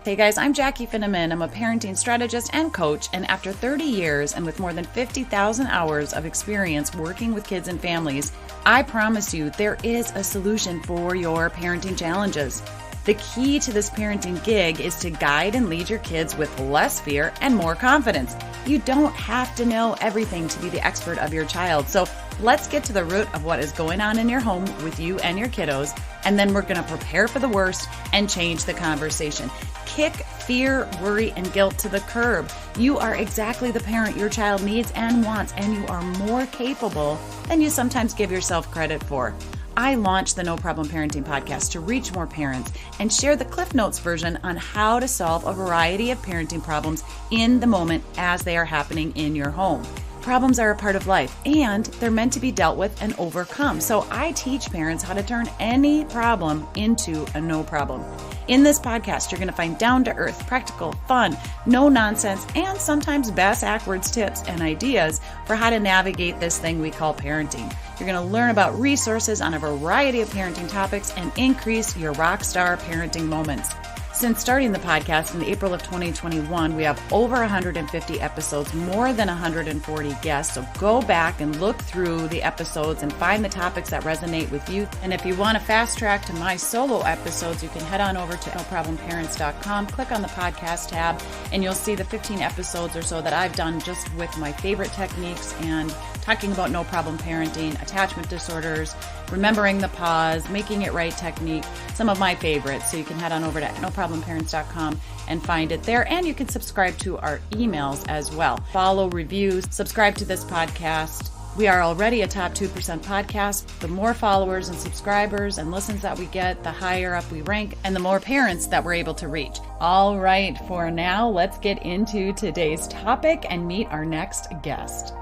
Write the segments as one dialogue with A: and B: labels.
A: Hey guys, I'm Jackie Finneman. I'm a parenting strategist and coach, and after 30 years and with more than 50,000 hours of experience working with kids and families, I promise you there is a solution for your parenting challenges. The key to this parenting gig is to guide and lead your kids with less fear and more confidence. You don't have to know everything to be the expert of your child. So let's get to the root of what is going on in your home with you and your kiddos, and then we're going to prepare for the worst and change the conversation. Kick fear, worry, and guilt to the curb. You are exactly the parent your child needs and wants, and you are more capable than you sometimes give yourself credit for. I launched the No Problem Parenting podcast to reach more parents and share the Cliff Notes version on how to solve a variety of parenting problems in the moment as they are happening in your home. Problems are a part of life, and they're meant to be dealt with and overcome. So I teach parents how to turn any problem into a no problem. In this podcast, you're going to find down-to-earth, practical, fun, no-nonsense, and sometimes bass-ackwards tips and ideas for how to navigate this thing we call parenting. You're going to learn about resources on a variety of parenting topics and increase your rock star parenting moments. Since starting the podcast in April of 2021, we have over 150 episodes, more than 140 guests. So go back and look through the episodes and find the topics that resonate with you. And if you want to fast track to my solo episodes, you can head on over to noproblemparents.com, click on the podcast tab, and you'll see the 15 episodes or so that I've done just with my favorite techniques and talking about no problem parenting, attachment disorders, remembering the pause, making it right technique, some of my favorites. So you can head on over to noproblemparents.com and find it there. And you can subscribe to our emails as well. Follow, reviews, subscribe to this podcast. We are already a top 2% podcast. The more followers and subscribers and listens that we get, the higher up we rank and the more parents that we're able to reach. All right, for now, let's get into today's topic and meet our next guest.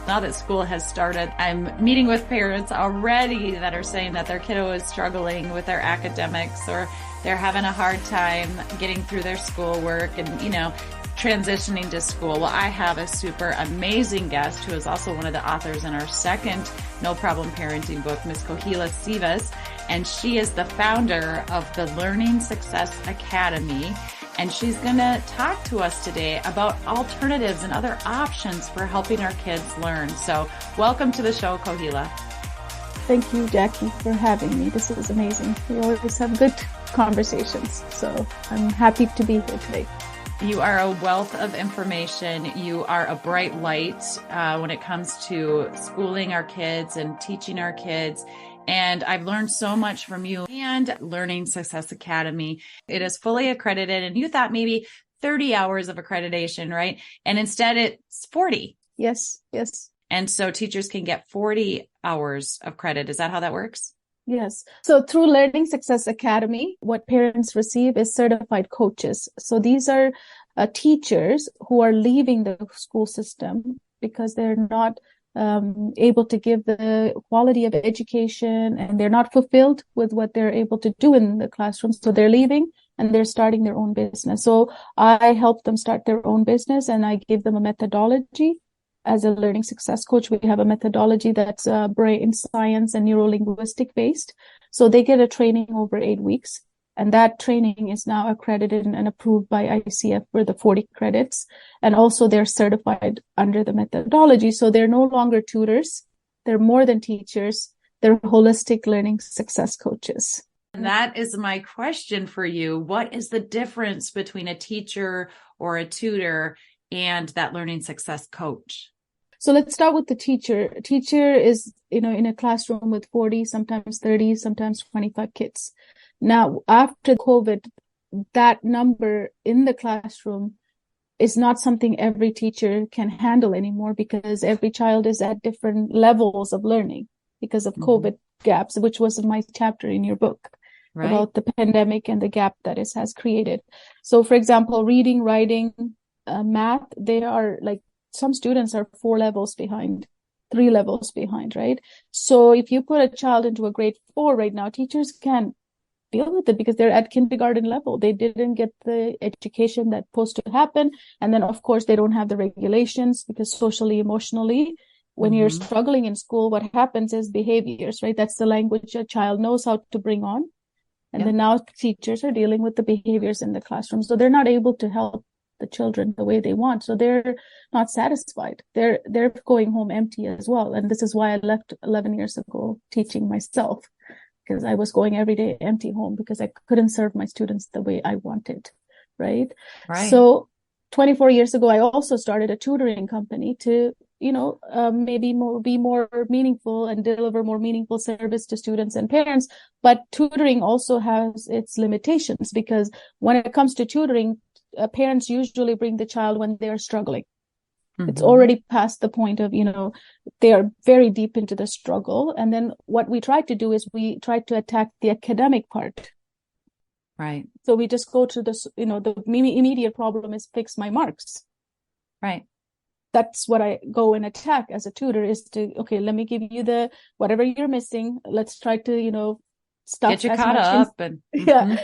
A: Now that school has started, I'm meeting with parents already that are saying that their kiddo is struggling with their academics, or they're having a hard time getting through their schoolwork and, transitioning to school. Well, I have a super amazing guest who is also one of the authors in our second No Problem Parenting book, Miss Kohila Sivas, and she is the founder of the Learning Success Academy. And she's going to talk to us today about alternatives and other options for helping our kids learn. So welcome to the show, Kohila.
B: Thank you, Jackie, for having me. This is amazing. We always have good conversations. So I'm happy to be here today.
A: You are a wealth of information. You are a bright light when it comes to schooling our kids and teaching our kids. And I've learned so much from you and Learning Success Academy. It is fully accredited, and you thought maybe 30 hours of accreditation, right? And instead it's 40.
B: Yes.
A: And so teachers can get 40 hours of credit. Is that how that works?
B: Yes. So through Learning Success Academy, what parents receive is certified coaches. So these are teachers who are leaving the school system because they're not able to give the quality of education, and they're not fulfilled with what they're able to do in the classroom. So they're leaving and they're starting their own business. So I help them start their own business, and I give them a methodology. As a learning success coach, we have a methodology that's brain science and neuro-linguistic based. So they get a training over 8 weeks. And that training is now accredited and approved by ICF for the 40 credits. And also they're certified under the methodology. So they're no longer tutors. They're more than teachers. They're holistic learning success coaches.
A: And that is my question for you. What is the difference between a teacher or a tutor and that learning success coach?
B: So let's start with the teacher. A teacher is, in a classroom with 40, sometimes 30, sometimes 25 kids. Now, after COVID, that number in the classroom is not something every teacher can handle anymore, because every child is at different levels of learning because of COVID gaps, which was in my chapter in your book about the pandemic and the gap that it has created. So, for example, reading, writing, math, they are like, some students are 4 levels behind, 3 levels behind, right? So if you put a child into a grade 4 right now, teachers can't deal with it because they're at kindergarten level. They didn't get the education that's supposed to happen. And then, of course, they don't have the regulations, because socially, emotionally, when you're struggling in school, what happens is behaviors, right? That's the language a child knows how to bring on. And then now teachers are dealing with the behaviors in the classroom. So they're not able to help the children the way they want. So they're not satisfied. They're going home empty as well. And this is why I left 11 years ago teaching myself, because I was going every day empty home because I couldn't serve my students the way I wanted. Right. So 24 years ago, I also started a tutoring company to, maybe be more meaningful and deliver more meaningful service to students and parents. But tutoring also has its limitations, because when it comes to tutoring, parents usually bring the child when they're struggling. It's already past the point of, they are very deep into the struggle. And then what we try to do is we try to attack the academic part.
A: Right.
B: So we just go to this, the immediate problem is fix my marks.
A: Right.
B: That's what I go and attack as a tutor, is to, okay, let me give you whatever you're missing. Let's try to, stuff
A: get you caught up and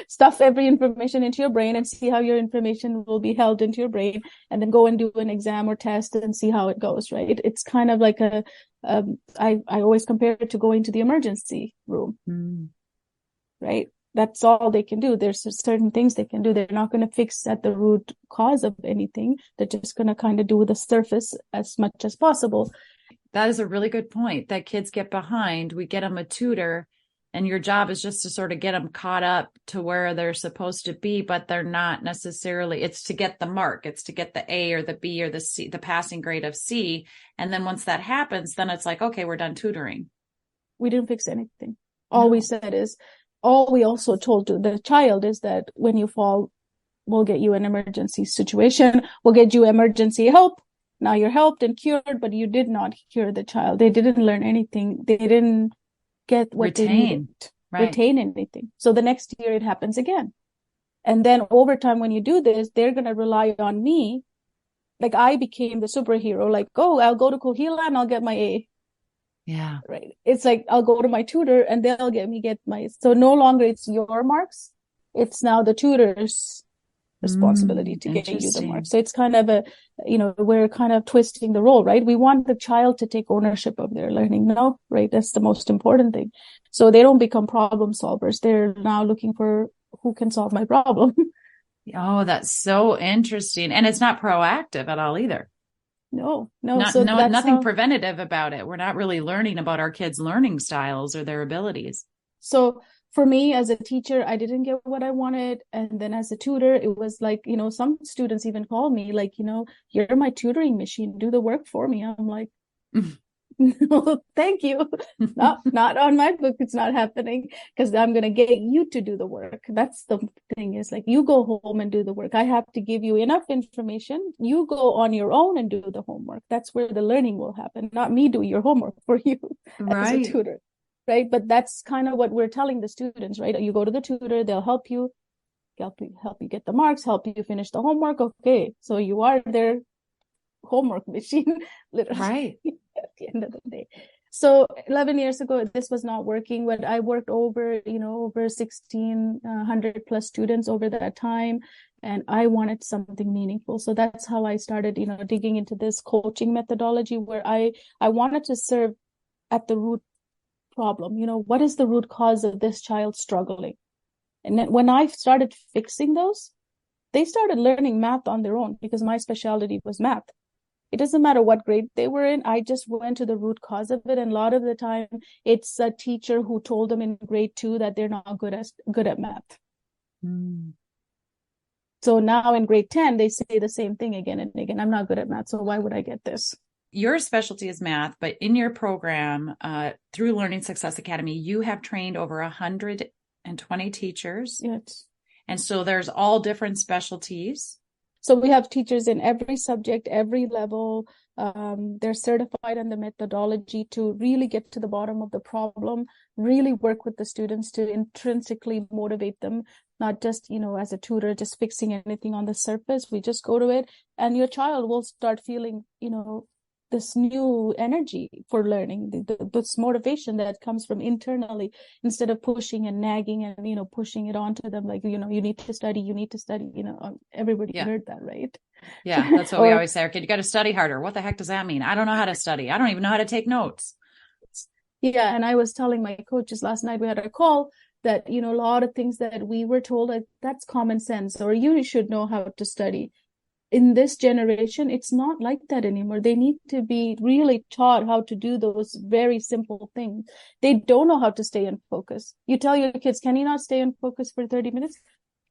B: stuff every information into your brain and see how your information will be held into your brain, and then go and do an exam or test and see how it goes. Right. It's kind of like I always compare it to going to the emergency room. Right. That's all they can do. There's certain things they can do. They're not going to fix at the root cause of anything. They're just going to kind of do the surface as much as possible.
A: That is a really good point, that kids get behind. We get them a tutor, and your job is just to sort of get them caught up to where they're supposed to be, but they're not necessarily. It's to get the mark. It's to get the A or the B or the C, the passing grade of C. And then once that happens, then it's like, okay, we're done tutoring. We
B: didn't fix anything. All we said is, all we also told to the child is that when you fall, we'll get you an emergency situation. We'll get you emergency help. Now you're helped and cured, but you did not cure the child. They didn't learn anything. They didn't get what they needed. Retain anything. So the next year it happens again. And then over time, when you do this, they're going to rely on me. Like I became the superhero, like, oh, I'll go to Kohila and I'll get my A.
A: Yeah.
B: Right. It's like, I'll go to my tutor and they'll get my, so no longer it's your marks. It's now the tutor's responsibility to get you the marks. So it's kind of we're kind of twisting the role, right? We want the child to take ownership of their learning now, right? That's the most important thing. So they don't become problem solvers. They're now looking for who can solve my problem.
A: Oh, that's so interesting. And it's not proactive at all either.
B: No.
A: So nothing preventative about it. We're not really learning about our kids' learning styles or their abilities.
B: So for me as a teacher, I didn't get what I wanted. And then as a tutor, it was like, some students even call me like, you're my tutoring machine. Do the work for me. I'm like, no, thank you. Not on my book. It's not happening, because I'm going to get you to do the work. That's the thing, is like, you go home and do the work. I have to give you enough information. You go on your own and do the homework. That's where the learning will happen, not me do your homework for you as a tutor. Right. But that's kind of what we're telling the students, right? You go to the tutor, they'll help you get the marks, help you finish the homework. Okay. So you are their homework machine, literally.
A: Right.
B: At the end of the day. So 11 years ago, this was not working. But I worked over 1,600 plus students over that time. And I wanted something meaningful. So that's how I started, digging into this coaching methodology, where I wanted to serve at the root problem. What is the root cause of this child struggling? And then when I started fixing those, they started learning math on their own, because my specialty was math. It doesn't matter what grade they were in. I just went to the root cause of it. And a lot of the time it's a teacher who told them in grade 2 that they're not good at math. So now in grade 10, they say the same thing again and again. I'm not good at math, so why would I get this?
A: Your specialty is math, but in your program, through Learning Success Academy, you have trained over 120 teachers.
B: Yes.
A: And so there's all different specialties.
B: So we have teachers in every subject, every level. They're certified in the methodology to really get to the bottom of the problem, really work with the students to intrinsically motivate them, not just, as a tutor, just fixing anything on the surface. We just go to it, and your child will start feeling, this new energy for learning, this motivation that comes from internally, instead of pushing and nagging and, pushing it onto them. Like, you need to study, everybody heard that, right?
A: Yeah. That's what we always say. Okay, you got to study harder. What the heck does that mean? I don't know how to study. I don't even know how to take notes.
B: Yeah. And I was telling my coaches last night, we had a call, that, a lot of things that we were told, like, that's common sense, or you should know how to study. In this generation, it's not like that anymore. They need to be really taught how to do those very simple things. They don't know how to stay in focus. You tell your kids, can you not stay in focus for 30 minutes?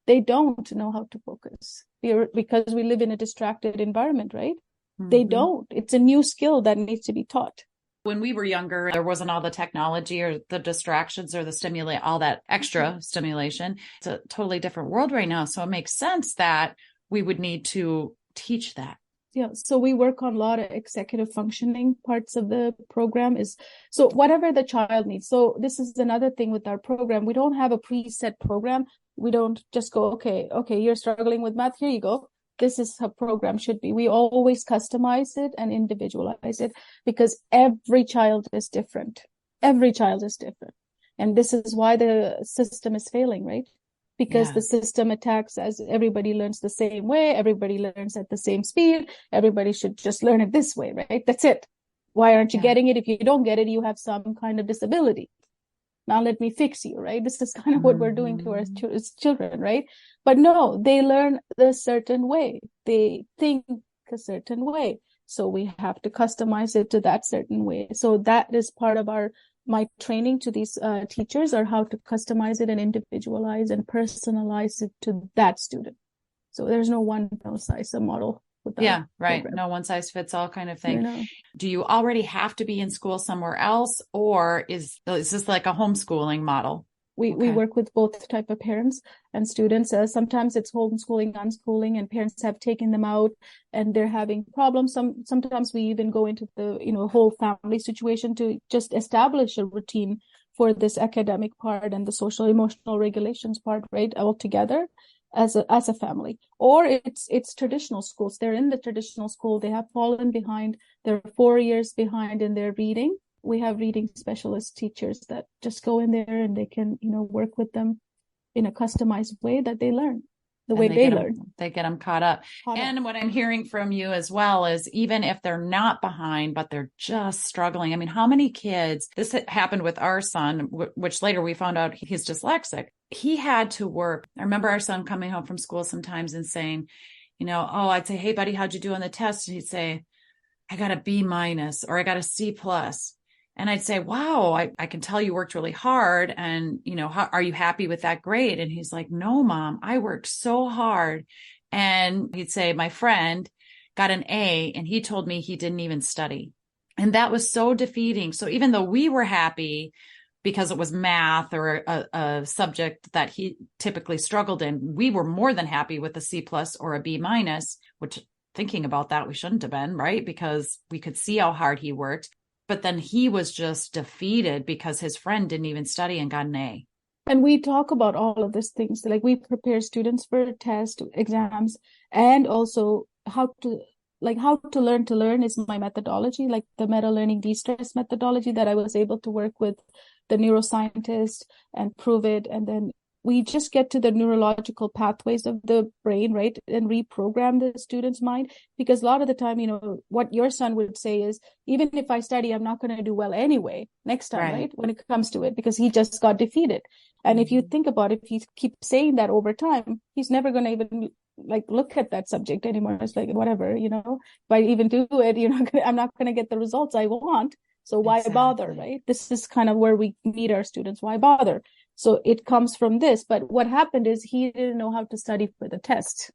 B: They don't know how to focus because we live in a distracted environment, right? Mm-hmm. They don't. It's a new skill that needs to be taught.
A: When we were younger, there wasn't all the technology or the distractions or all that extra stimulation. It's a totally different world right now. So it makes sense that we would need to teach that.
B: Yeah. So we work on a lot of executive functioning parts of the program so whatever the child needs. So this is another thing with our program. We don't have a preset program. We don't just go, okay, you're struggling with math. Here you go. This is how program should be. We always customize it and individualize it because every child is different. Every child is different. And this is why the system is failing, right? Because the system attacks as everybody learns the same way. Everybody learns at the same speed. Everybody should just learn it this way, right? That's it. Why aren't you getting it? If you don't get it, you have some kind of disability. Now let me fix you, right? This is kind of what we're doing to our children, right? But no, they learn a certain way. They think a certain way. So we have to customize it to that certain way. So that is part of my training to these teachers, are how to customize it and individualize and personalize it to that student. So there's no one size model.
A: Yeah, right. Program. No one size fits all kind of thing. Do you already have to be in school somewhere else, or is this like a homeschooling model?
B: We work with both type of parents and students. Sometimes it's homeschooling, unschooling, and parents have taken them out and they're having problems. Sometimes we even go into the whole family situation to just establish a routine for this academic part and the social emotional regulations part, right, all together as a family. Or it's traditional schools. They're in the traditional school. They have fallen behind. They're 4 years behind in their reading. We have reading specialist teachers that just go in there and they can, work with them in a customized way that they learn the way they learn.
A: They get them caught up. And what I'm hearing from you as well is even if they're not behind, but they're just struggling. I mean, how many kids, this happened with our son, which later we found out he's dyslexic. He had to work. I remember our son coming home from school sometimes and saying, I'd say, hey buddy, how'd you do on the test? And he'd say, I got a B- or I got a C+. And I'd say, wow, I can tell you worked really hard. And, how are you happy with that grade? And he's like, no, mom, I worked so hard. And he'd say, my friend got an A and he told me he didn't even study. And that was so defeating. So even though we were happy because it was math or a subject that he typically struggled in, we were more than happy with a C+ or a B-, which thinking about that, we shouldn't have been, right? Because we could see how hard he worked. But then he was just defeated because his friend didn't even study and got an A.
B: And we talk about all of these things. Like we prepare students for tests, exams, and also how to learn is my methodology, like the meta learning de-stress methodology that I was able to work with the neuroscientist and prove it. And then we just get to the neurological pathways of the brain, right? And reprogram the student's mind. Because a lot of the time, what your son would say is, even if I study, I'm not going to do well anyway next time, right? When it comes to it, because he just got defeated. And if you think about it, if he keeps saying that over time, he's never going to even look at that subject anymore. It's like, whatever, if I even do it, I'm not going to get the results I want. So why bother, right? This is kind of where we meet our students. Why bother? So it comes from this. But what happened is he didn't know how to study for the test.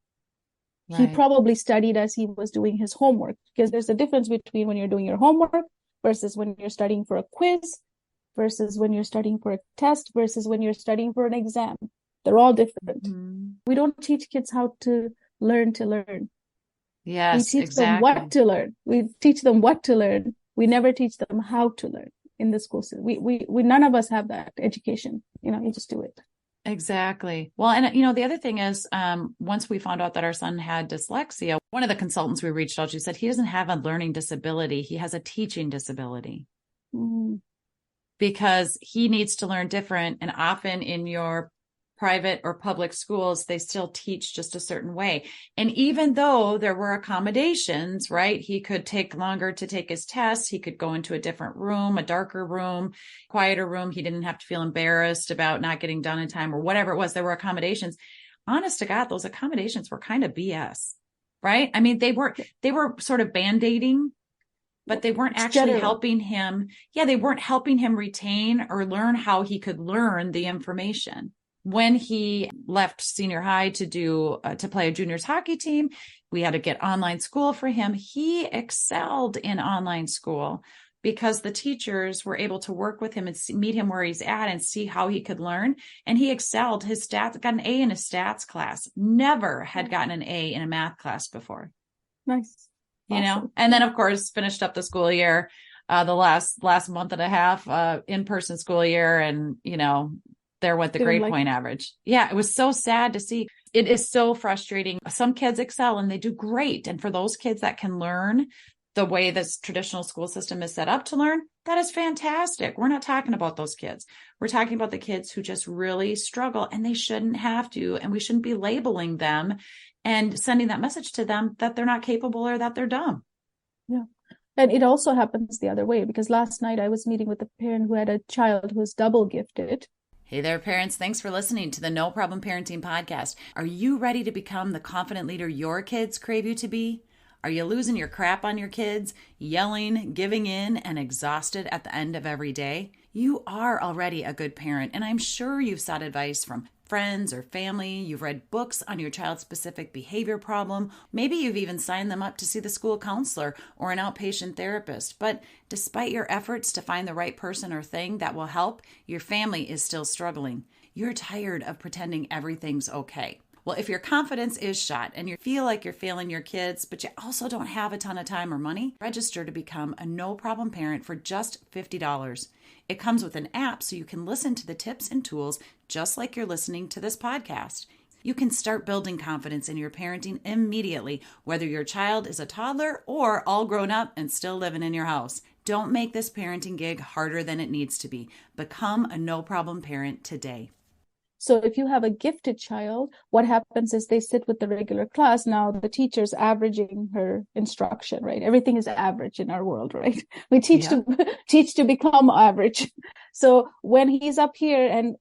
B: Right. He probably studied as he was doing his homework, because there's a difference between when you're doing your homework versus when you're studying for a quiz versus when you're studying for a test versus when you're studying for an exam. They're all different. Mm-hmm. We don't teach kids how to learn to learn.
A: Yes,
B: we teach them what to learn. We teach them what to learn. We never teach them how to learn in the school system. We none of us have that education. You just do it.
A: Exactly. Well, and the other thing is, once we found out that our son had dyslexia, one of the consultants we reached out to said he doesn't have a learning disability. He has a teaching disability. Mm. Because he needs to learn different. And often in your private or public schools, they still teach just a certain way. And even though there were accommodations, right? He could take longer to take his tests. He could go into a different room, a darker room, quieter room. He didn't have to feel embarrassed about not getting done in time or whatever it was. There were accommodations. Honest to God, those accommodations were kind of BS, right? I mean, they were sort of band-aiding, but they weren't actually helping him. Yeah, they weren't helping him retain or learn how he could learn the information. When he left senior high to play a juniors hockey team, we had to get online school for him. He excelled in online school because the teachers were able to work with him and meet him where he's at and see how he could learn. And he excelled. His stats, got an A in his stats class. Never had gotten an A in a math class before.
B: Nice.
A: You know, and then of course finished up the school year, the last month and a half, in-person school year. And, you know, there went the grade point average. Yeah. It was so sad to see. It is so frustrating. Some kids excel and they do great. And for those kids that can learn the way this traditional school system is set up to learn, that is fantastic. We're not talking about those kids. We're talking about the kids who just really struggle, and they shouldn't have to, and we shouldn't be labeling them and sending that message to them that they're not capable or that they're dumb.
B: Yeah. And it also happens the other way, because last night I was meeting with a parent who had a child who was double gifted.
A: Hey there, parents. Thanks for listening to the No Problem Parenting Podcast. Are you ready to become the confident leader your kids crave you to be? Are you losing your crap on your kids, yelling, giving in, and exhausted at the end of every day? You are already a good parent, and I'm sure you've sought advice from friends or family. You've read books on your child's specific behavior problem. Maybe you've even signed them up to see the school counselor or an outpatient therapist. But despite your efforts to find the right person or thing that will help, your family is still struggling. You're tired of pretending everything's okay. Well, if your confidence is shot and you feel like you're failing your kids, but you also don't have a ton of time or money, register to become a No Problem Parent for just $50. It comes with an app so you can listen to the tips and tools just like you're listening to this podcast. You can start building confidence in your parenting immediately, whether your child is a toddler or all grown up and still living in your house. Don't make this parenting gig harder than it needs to be. Become a No Problem Parent today.
B: So if you have a gifted child, what happens is they sit with the regular class. Now the teacher's averaging her instruction, right? Everything is average in our world, right? We teach to become average. So when he's up here and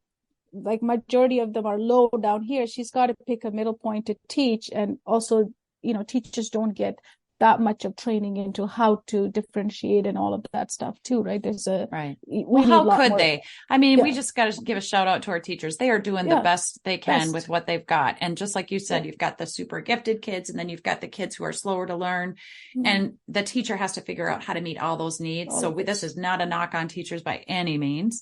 B: like majority of them are low down here, she's got to pick a middle point to teach. And also, you know, teachers don't get that much of training into how to differentiate and all of that stuff too, right? There's a
A: right. Well, how could they? I mean, we just got to give a shout out to our teachers. They are doing the best they can with what they've got. And just like you said, you've got the super gifted kids, and then you've got the kids who are slower to learn. Mm-hmm. And the teacher has to figure out how to meet all those needs. This is not a knock on teachers by any means.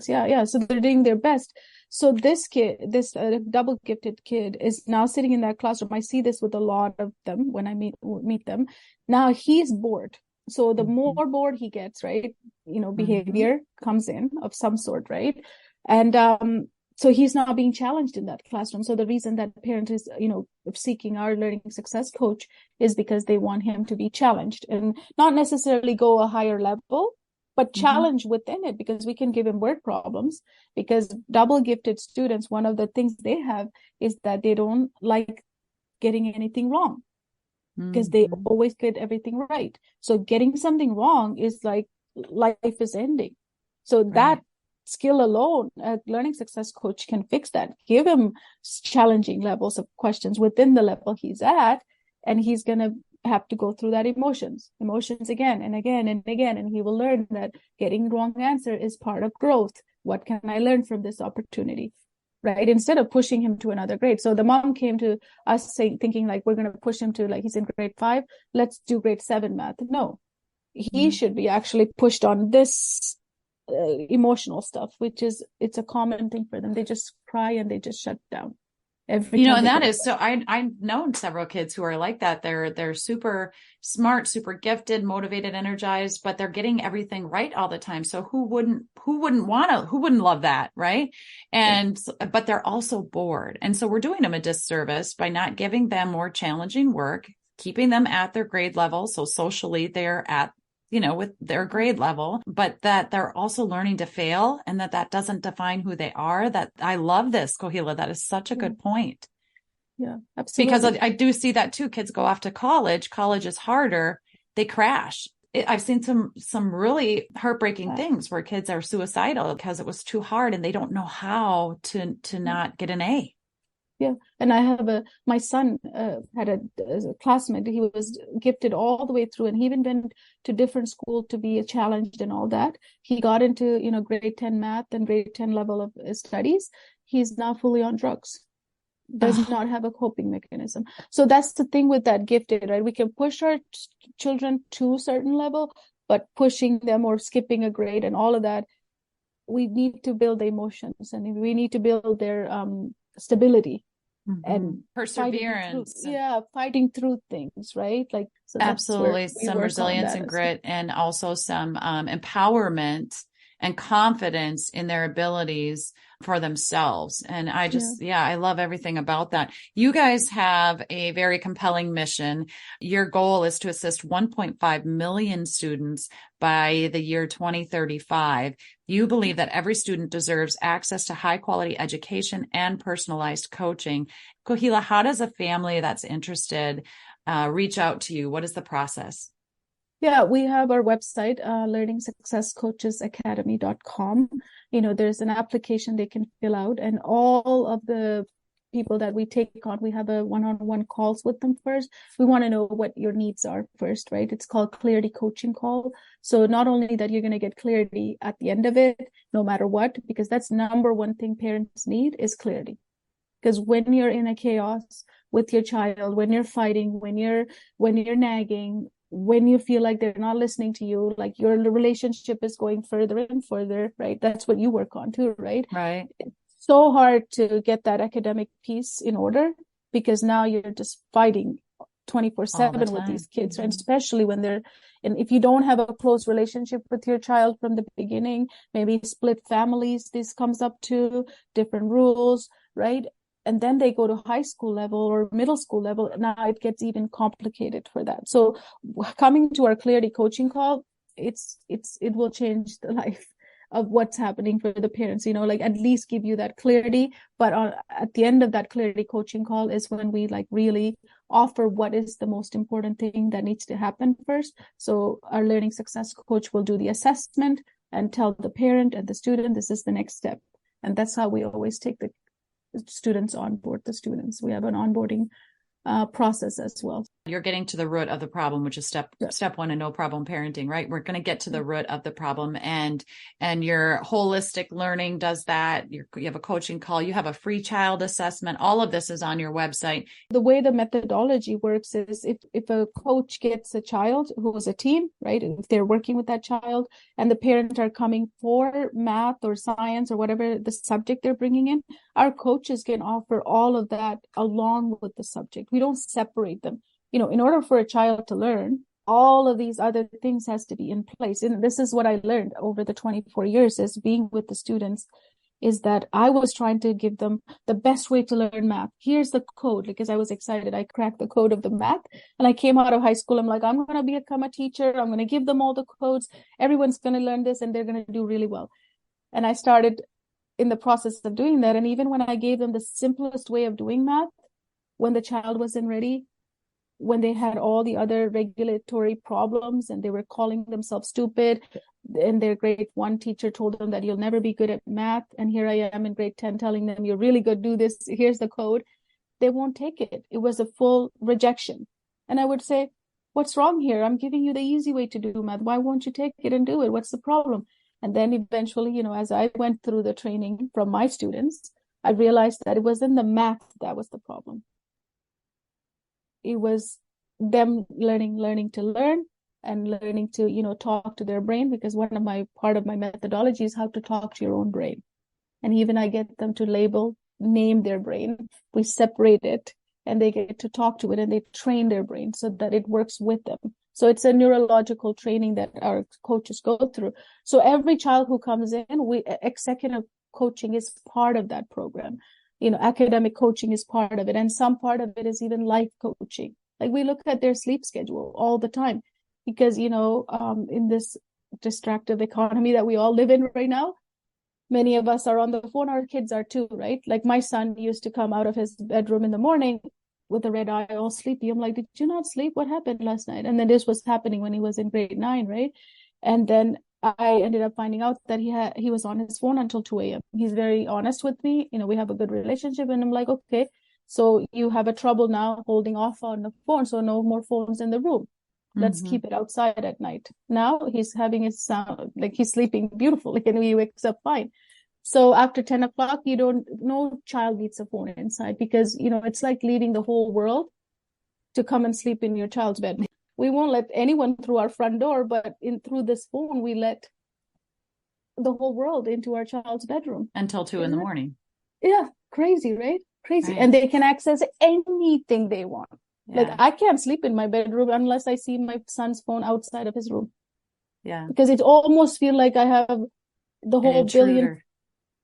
B: Yeah. So they're doing their best. So this kid, this double gifted kid is now sitting in that classroom. I see this with a lot of them when I meet them. Now he's bored. So the more bored he gets, right, you know, behavior comes in of some sort, right? And so he's not being challenged in that classroom. So the reason that parent is, you know, seeking our learning success coach is because they want him to be challenged and not necessarily go a higher level, but challenge within it, because we can give him word problems. Because double gifted students, one of the things they have is that they don't like getting anything wrong, because they always get everything right. So getting something wrong is like life is ending. So that skill alone, a learning success coach can fix that. Give him challenging levels of questions within the level he's at, and he's going to have to go through that emotions again and again and again, and he will learn that getting wrong answer is part of growth. What can I learn from this opportunity, right? Instead of pushing him to another grade. So the mom came to us thinking like, we're going to push him to, like, he's in grade 5, let's do grade 7 math. No, he should be actually pushed on this emotional stuff, which is, it's a common thing for them. They just cry and they just shut down.
A: You know, and that is so. I've known several kids who are like that. They're super smart, super gifted, motivated, energized, but they're getting everything right all the time. So who wouldn't love that, right? And but they're also bored, and so we're doing them a disservice by not giving them more challenging work, keeping them at their grade level. So socially, they're at with their grade level, but that they're also learning to fail, and that doesn't define who they are. That I love this, Kohila. That is such a good point.
B: Yeah,
A: Because
B: absolutely.
A: I do see that too. Kids go off to college. College is harder. They crash. I've seen some really heartbreaking things where kids are suicidal because it was too hard and they don't know how to not get an A.
B: Yeah. And I have my son had a classmate. He was gifted all the way through, and he even went to different school to be challenged and all that. He got into, grade 10 math and grade 10 level of studies. He's now fully on drugs. Does not have a coping mechanism. So that's the thing with that gifted, right? We can push our children to a certain level, but pushing them or skipping a grade and all of that, we need to build the emotions, and we need to build their stability and
A: perseverance.
B: Fighting through things, right? Like, so
A: absolutely, some resilience and grit, and also some empowerment and confidence in their abilities for themselves. And I just, I love everything about that. You guys have a very compelling mission. Your goal is to assist 1.5 million students by the year 2035. You believe that every student deserves access to high quality education and personalized coaching. Kohila, how does a family that's interested reach out to you? What is the process?
B: Yeah, we have our website, learningsuccesscoachesacademy.com. There's an application they can fill out, and all of the people that we take on, we have a one-on-one calls with them first. We want to know what your needs are first, right? It's called Clarity Coaching Call. So not only that you're going to get clarity at the end of it, no matter what, because that's number one thing parents need is clarity. Because when you're in a chaos with your child, when you're fighting, when you're nagging, when you feel like they're not listening to you, like your relationship is going further and further, right? That's what you work on too, right?
A: Right.
B: It's so hard to get that academic piece in order, because now you're just fighting 24/7 with these kids, and especially when and if you don't have a close relationship with your child from the beginning, maybe split families, this comes up to different rules, right? And then they go to high school level or middle school level. Now it gets even complicated for that. So coming to our Clarity Coaching Call, it will change the life of what's happening for the parents, like at least give you that clarity. But at the end of that Clarity Coaching Call is when we like really offer what is the most important thing that needs to happen first. So our learning success coach will do the assessment and tell the parent and the student, this is the next step. And that's how we always take the students onboard the students. We have an onboarding process as well.
A: You're getting to the root of the problem, which is step one in no problem parenting, right? We're going to get to the root of the problem, and your holistic learning does that. You have a coaching call, you have a free child assessment. All of this is on your website.
B: The way the methodology works is if a coach gets a child who is a team, right? If they're working with that child and the parent are coming for math or science or whatever the subject they're bringing in, our coaches can offer all of that along with the subject. We don't separate them. In order for a child to learn, all of these other things has to be in place. And this is what I learned over the 24 years as being with the students, is that I was trying to give them the best way to learn math. Here's the code, because I was excited. I cracked the code of the math, and I came out of high school. I'm like, I'm going to become a teacher. I'm going to give them all the codes. Everyone's going to learn this and they're going to do really well. And I started in the process of doing that. And even when I gave them the simplest way of doing math, when the child wasn't ready, when they had all the other regulatory problems and they were calling themselves stupid, and their grade 1 teacher told them that you'll never be good at math, and here I am in grade 10 telling them you're really good, do this, here's the code, they won't take it. It was a full rejection. And I would say, what's wrong here? I'm giving you the easy way to do math. Why won't you take it and do it? What's the problem? And then eventually, as I went through the training from my students, I realized that it wasn't the math that was the problem. It was them learning to learn and learning to, talk to their brain, because part of my methodology is how to talk to your own brain. And even I get them to name their brain. We separate it and they get to talk to it, and they train their brain so that it works with them. So it's a neurological training that our coaches go through. So every child who comes in, executive coaching is part of that program. Academic coaching is part of it. And some part of it is even life coaching. Like we look at their sleep schedule all the time. because, in this distractive economy that we all live in right now, many of us are on the phone. Our kids are too, right? Like my son used to come out of his bedroom in the morning with a red eye, all sleepy. I'm like, did you not sleep? What happened last night? And then this was happening when he was in grade 9, right? And then I ended up finding out that he was on his phone until 2 a.m. He's very honest with me. We have a good relationship, and I'm like, okay, so you have a trouble now holding off on the phone, so no more phones in the room. Let's keep it outside at night. Now he's having his sound, like he's sleeping beautifully and he wakes up fine. So after 10 o'clock, no child needs a phone inside, because, it's like leaving the whole world to come and sleep in your child's bed. We won't let anyone through our front door, but through this phone, we let the whole world into our child's bedroom.
A: Until 2 in the morning.
B: Yeah, crazy, right? Crazy.
A: Right.
B: And they can access anything they want.
A: Yeah.
B: Like I can't sleep in my bedroom unless I see my son's phone outside of his room.
A: Yeah.
B: Because it almost feels like I have the whole billion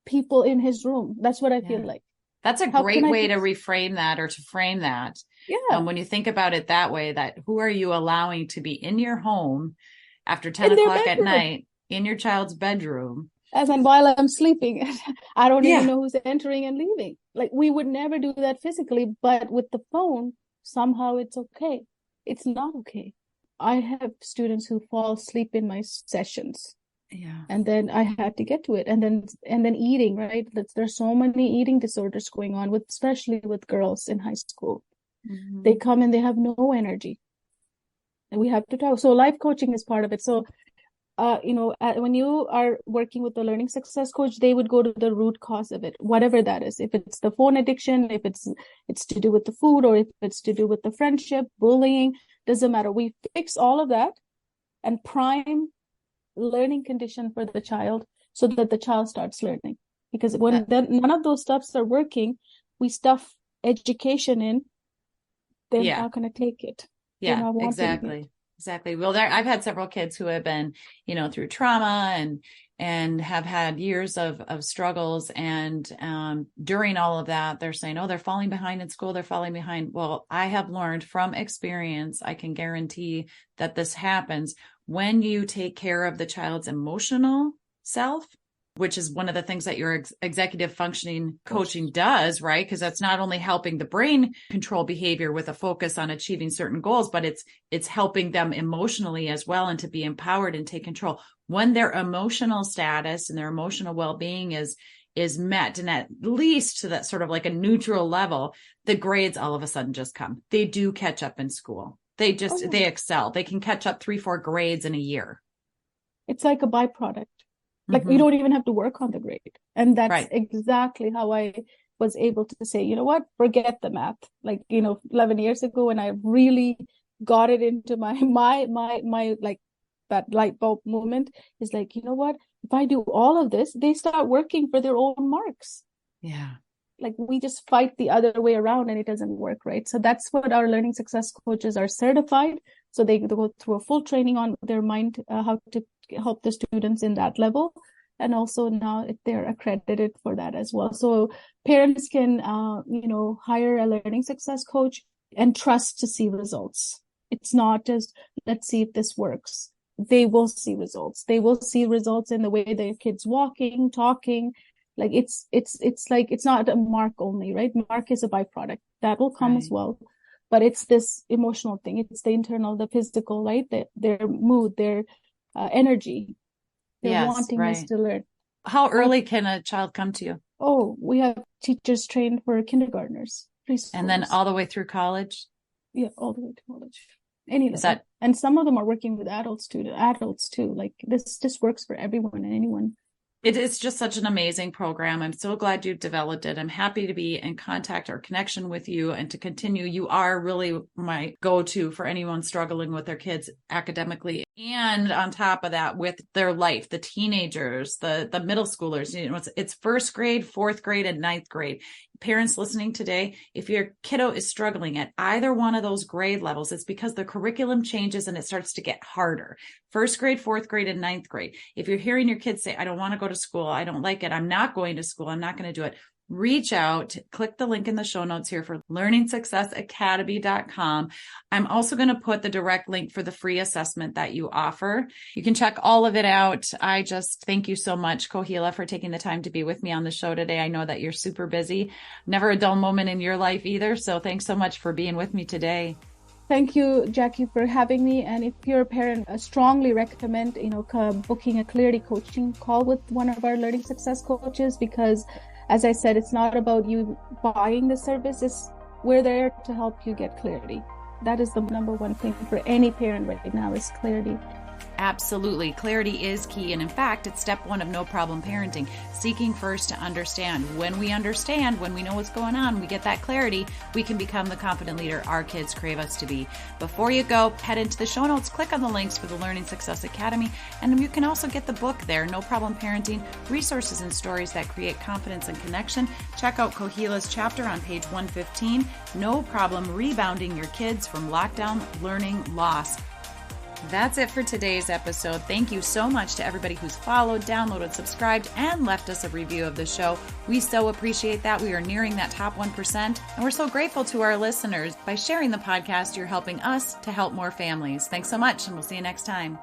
B: people in his room. That's what I feel like.
A: That's a great way to reframe that, or to frame that.
B: Yeah.
A: When you think about it that way, that who are you allowing to be in your home after 10 o'clock at night in your child's bedroom?
B: And then while I'm sleeping, I don't even know who's entering and leaving. Like we would never do that physically, but with the phone, somehow it's okay. It's not okay. I have students who fall asleep in my sessions.
A: Yeah.
B: And then I had to get to it. And then eating, right? There's so many eating disorders going on, especially with girls in high school. Mm-hmm. They come and they have no energy. And we have to talk. So life coaching is part of it. So, when you are working with the learning success coach, they would go to the root cause of it, whatever that is. If it's the phone addiction, if it's to do with the food, or if it's to do with the friendship, bullying, doesn't matter. We fix all of that and prime learning condition for the child so that the child starts learning. Because when none of those stuffs are working, we stuff education in, they're not going to take it.
A: Yeah, exactly. Exactly. Well, I've had several kids who have been, through trauma and have had years of struggles. And during all of that, they're saying, oh, they're falling behind in school. They're falling behind. Well, I have learned from experience, I can guarantee that this happens when you take care of the child's emotional self, which is one of the things that your executive functioning coaching does, right? Because that's not only helping the brain control behavior with a focus on achieving certain goals, but it's helping them emotionally as well, and to be empowered and take control. When their emotional status and their emotional well-being is met, and at least to that sort of like a neutral level, the grades all of a sudden just come. They do catch up in school. They excel. They can catch up 3-4 grades in a year.
B: It's like a byproduct. Like we don't even have to work on the grade. And that's exactly how I was able to say, you know what, forget the math. Like, 11 years ago, when I really got it into my like that light bulb moment, is like, you know what, if I do all of this, they start working for their own marks.
A: Yeah.
B: Like we just fight the other way around and it doesn't work, right? So that's what our learning success coaches are certified. So they go through a full training on their mind, how to help the students in that level. And also now they're accredited for that as well. So parents can, hire a learning success coach and trust to see results. It's not just, let's see if this works. They will see results. They will see results in the way their kids walking, talking. Like it's like, it's not a mark only, right? Mark is a byproduct that will come as well. But it's this emotional thing. It's the internal, the physical, right? Their mood, their energy, their wantingness to learn.
A: How early can a child come to you?
B: Oh, we have teachers trained for kindergartners, preschoolers.
A: And then all the way through college?
B: Yeah, all the way to college. Any level. And some of them are working with adults too. Like this works for everyone and anyone.
A: It is just such an amazing program. I'm so glad you've developed it. I'm happy to be in contact or connection with you and to continue. You are really my go-to for anyone struggling with their kids academically. And on top of that, with their life, the teenagers, the middle schoolers, it's first grade, fourth grade, and ninth grade. Parents listening today, if your kiddo is struggling at either one of those grade levels, it's because the curriculum changes and it starts to get harder. First grade, fourth grade, and ninth grade. If you're hearing your kids say, I don't want to go to school, I don't like it, I'm not going to school, I'm not going to do it, reach out, click the link in the show notes here for learningsuccessacademy.com. I'm also going to put the direct link for the free assessment that you offer. You can check all of it out. I just thank you so much, Kohila, for taking the time to be with me on the show today. I know that you're super busy, never a dull moment in your life either. So thanks so much for being with me today.
B: Thank you, Jackie, for having me. And if you're a parent, I strongly recommend, booking a clarity coaching call with one of our learning success coaches, because as I said, it's not about you buying the service. We're there to help you get clarity. That is the number one thing for any parent right now, is clarity.
A: Absolutely. Clarity is key. And in fact, it's step one of no problem parenting, seeking first to understand. When we understand, when we know what's going on, we get that clarity, we can become the confident leader our kids crave us to be. Before you go, head into the show notes, click on the links for the Learning Success Academy, and you can also get the book there, No Problem Parenting, Resources and Stories That Create Confidence and Connection. Check out Kohila's chapter on page 115, No Problem Rebounding Your Kids from Lockdown Learning Loss. That's it for today's episode. Thank you so much to everybody who's followed, downloaded, subscribed, and left us a review of the show. We so appreciate that. We are nearing that top 1%, and we're so grateful to our listeners. By sharing the podcast, you're helping us to help more families. Thanks so much, and we'll see you next time.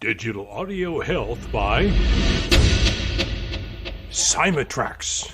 C: Digital Audio Health by Simatrax.